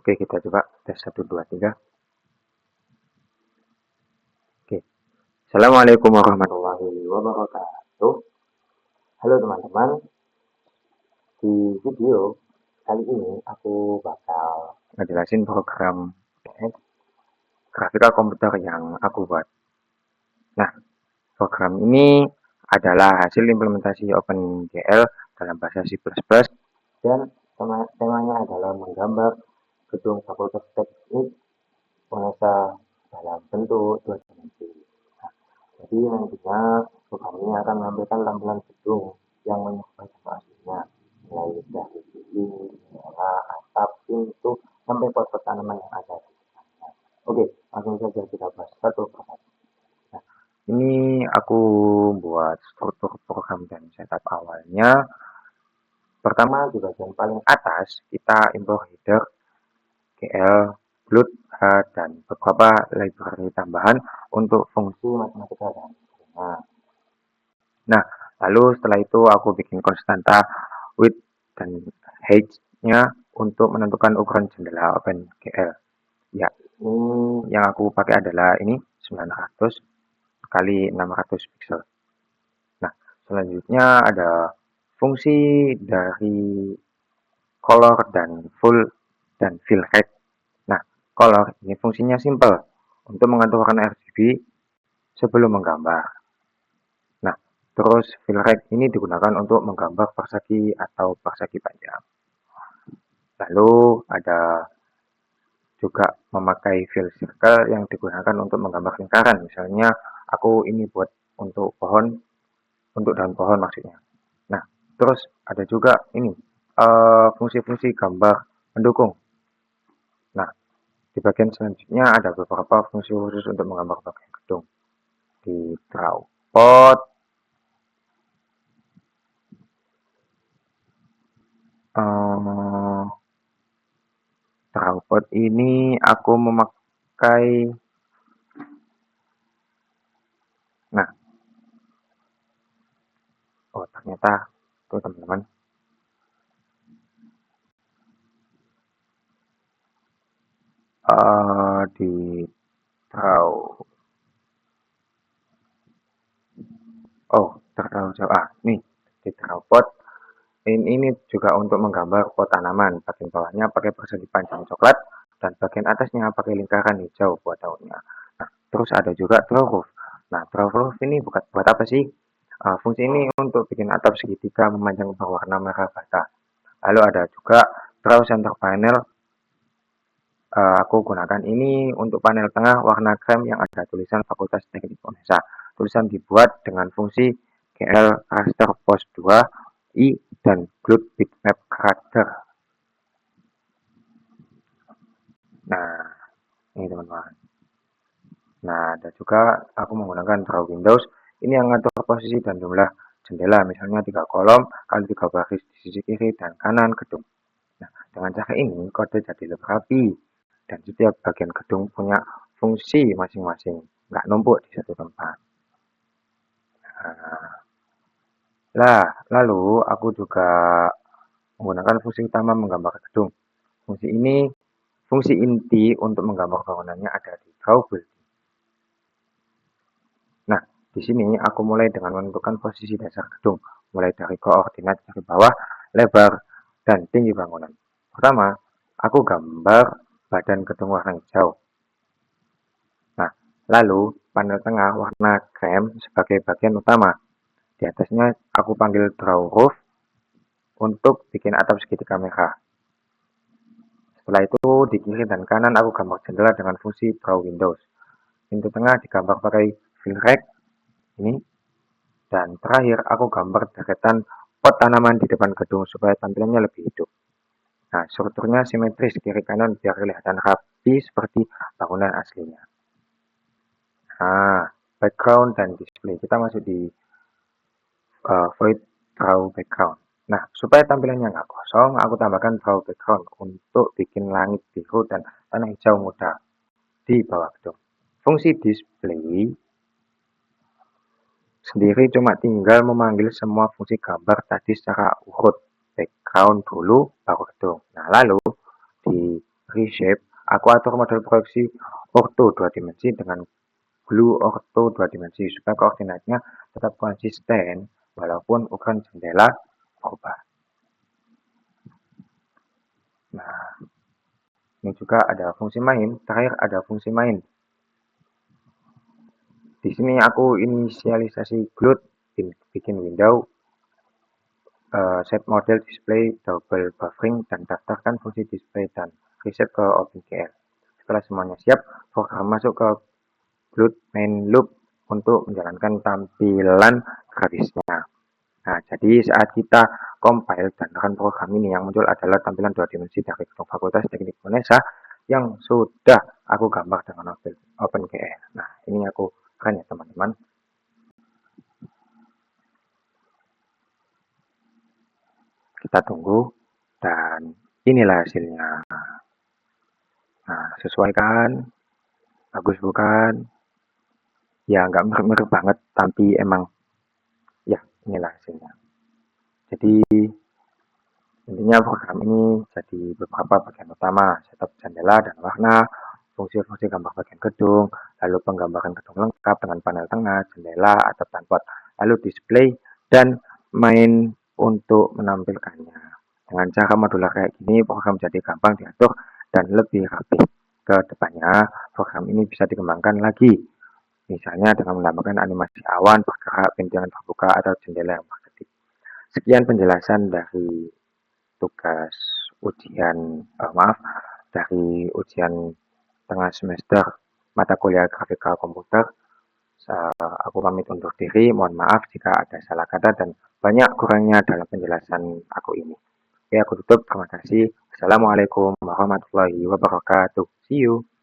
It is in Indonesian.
Oke, kita coba tes 1, 2, 3. Oke. Assalamualaikum warahmatullahi wabarakatuh. Halo teman-teman, di video kali ini aku bakal ngejelasin program grafika komputer yang aku buat. Nah, program ini adalah hasil implementasi OpenGL dalam bahasa C++ dan temanya adalah menggambar gedung Fakultas Teknik Unesa dalam bentuk 2 dimensi. Nah, jadi nantinya program ini akan menampilkan tampilan gedung yang menyerupai bentuk aslinya, mulai dari dinding, jendela, atap, pintu, sampai pot-pot tanaman yang ada di dalamnya. Oke, langsung saja kita bahas satu persatu. Nah, ini aku buat struktur program dan setup awalnya. Pertama, di bagian paling atas kita import header, GL, Blood, dan beberapa library tambahan untuk fungsi matematika dan sebagainya. Nah, lalu setelah itu aku bikin konstanta width dan height-nya untuk menentukan ukuran jendela OpenGL. Ya, ini yang aku pakai adalah ini 900 kali 600 pixel. Nah, selanjutnya ada fungsi dari color dan full dan fill rate. Nah, color ini fungsinya simple untuk mengatur warna RGB sebelum menggambar. Nah, terus fill rate ini digunakan untuk menggambar persegi atau persegi panjang. Lalu ada juga memakai fill circle yang digunakan untuk menggambar lingkaran. Misalnya aku ini buat untuk pohon, untuk daun pohon maksudnya. Nah, terus ada juga ini fungsi-fungsi gambar pendukung. Nah, di bagian selanjutnya ada beberapa fungsi khusus untuk menggambar bagian gedung. Di drawpot, drawpot ini aku memakai, nah, oh ternyata tuh teman-teman, di draw, oh terlalu jauh, nih di drawpot ini juga untuk menggambar pot tanaman. Bagian bawahnya pakai persegi panjang coklat dan bagian atasnya pakai lingkaran hijau buat daunnya. Nah, terus ada juga draw roof. Nah, draw roof ini buat apa sih? Fungsi ini untuk bikin atap segitiga memanjang berwarna merah bata. Lalu ada juga draw center panel. Aku gunakan ini untuk panel tengah warna krem yang ada tulisan Fakultas Teknik Unesa. Tulisan dibuat dengan fungsi GL raster post 2 I dan Glut bitmap karakter. Nah, ini teman-teman. Nah, ada juga aku menggunakan draw windows. Ini yang ngatur posisi dan jumlah jendela, misalnya 3 kolom kali 3 baris di sisi kiri dan kanan gedung. Nah, dengan cara ini kode jadi lebih rapi dan setiap bagian gedung punya fungsi masing-masing, nggak numpuk di satu tempat. Nah, lalu aku juga menggunakan fungsi utama menggambar gedung. Fungsi inti untuk menggambar bangunannya ada di draw building. Nah, di sini aku mulai dengan menentukan posisi dasar gedung, mulai dari koordinat dari bawah, lebar, dan tinggi bangunan. Pertama, aku gambar badan gedung warna hijau. Nah, lalu panel tengah warna krem sebagai bagian utama. Di atasnya aku panggil draw roof untuk bikin atap segitiga merah. Setelah itu di kiri dan kanan aku gambar jendela dengan fungsi draw windows. Pintu tengah digambar pakai fill rect ini. Dan terakhir aku gambar deretan pot tanaman di depan gedung supaya tampilannya lebih hidup. Nah, strukturnya simetris kiri kanan biar kelihatan rapi seperti bangunan aslinya. Nah, background dan display. Kita masuk di void draw background. Nah, supaya tampilannya nggak kosong, aku tambahkan draw background untuk bikin langit biru dan tanah hijau muda di bawah gedung. Fungsi display sendiri cuma tinggal memanggil semua fungsi gambar tadi secara urut. Background dulu, baru gedung. Nah, lalu di reshape, aku atur model proyeksi ortho 2 dimensi dengan glue ortho 2 dimensi supaya koordinatnya tetap konsisten walaupun ukuran jendela berubah. Nah, ini juga ada fungsi main. Terakhir ada fungsi main. Di sini aku inisialisasi Glut, bikin window, set model display, double buffering, dan daftarkan fungsi display dan reset ke OpenGL. Setelah semuanya siap, program masuk ke Glut main loop untuk menjalankan tampilan grafisnya. Nah, jadi saat kita compile dan run program ini, yang muncul adalah tampilan 2 dimensi dari gedung Fakultas Teknik Indonesia yang sudah aku gambar dengan OpenGL. Nah, ini aku keren ya teman-teman. Kita tunggu dan inilah hasilnya. Nah, sesuaikan, bagus bukan? Ya, nggak mirip-mirip banget, tapi emang ya inilah hasilnya. Jadi intinya program ini jadi beberapa bagian utama, setup jendela dan warna, fungsi-fungsi gambar bagian gedung, lalu penggambaran gedung lengkap dengan panel tengah, jendela, atap dan pot, lalu display, dan main untuk menampilkannya. Dengan cara modular kayak gini, program jadi gampang diatur dan lebih rapi. Ke depannya, program ini bisa dikembangkan lagi, misalnya dengan menambahkan animasi awan, bergerak, pintu terbuka, atau jendela yang berkedip. Sekian penjelasan dari tugas ujian, dari ujian tengah semester mata kuliah grafika komputer. Aku pamit undur diri, mohon maaf jika ada salah kata dan banyak kurangnya dalam penjelasan aku ini. Oke, aku tutup, terima kasih. Assalamualaikum warahmatullahi wabarakatuh. See you.